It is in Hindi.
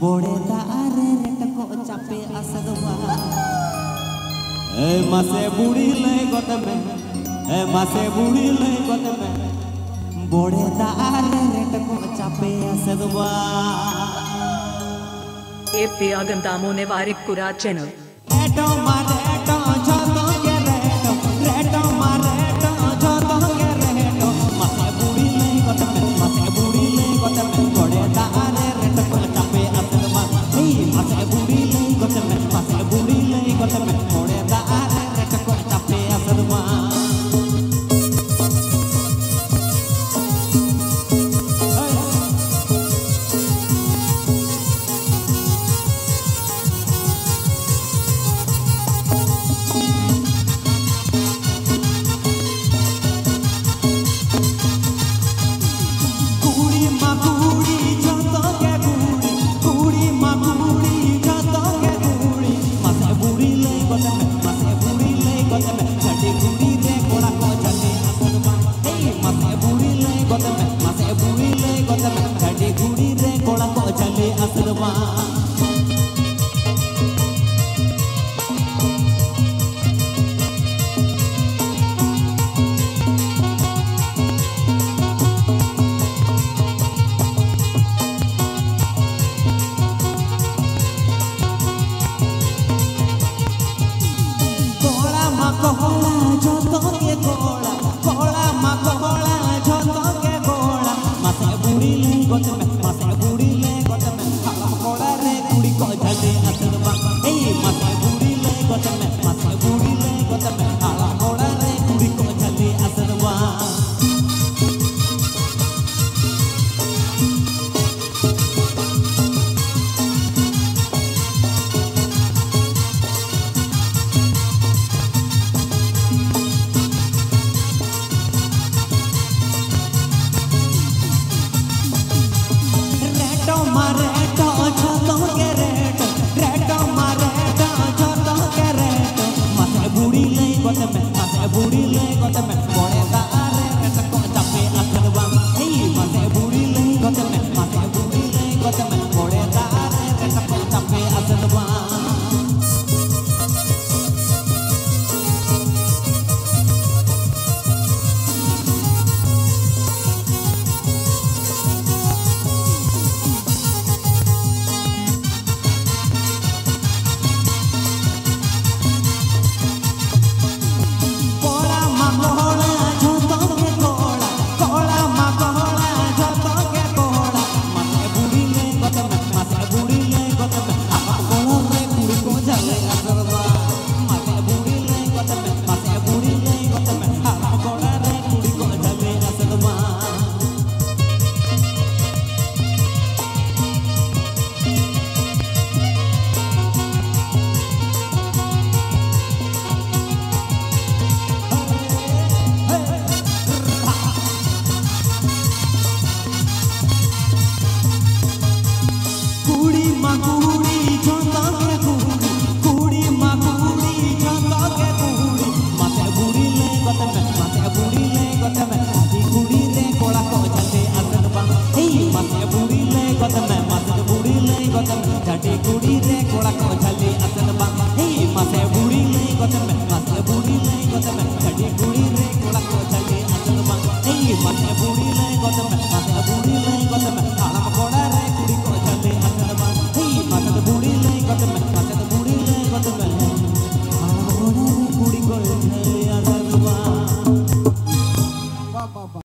बोड़े दारे रेटको चापे असदवा ए मासे बुड़ी ले गत में ए मासे बुड़ी ले गत में बोड़े दारे रेटको चापे असदवा AP Agam Damu Nevarik Kura channel रेटो मारेटो जोतो के रेटो मारेटो जोतो के रेटो मासे बुड़ी ले गत में मासे बुड़ी ले गत में बोड़े दारे रेटको चापे असदवा ए मासे बुड़ी ले गत में मासे बुड़ी ले गत में बोड़े दारे रेटको चापे असदवा बुड़ी ले कोला को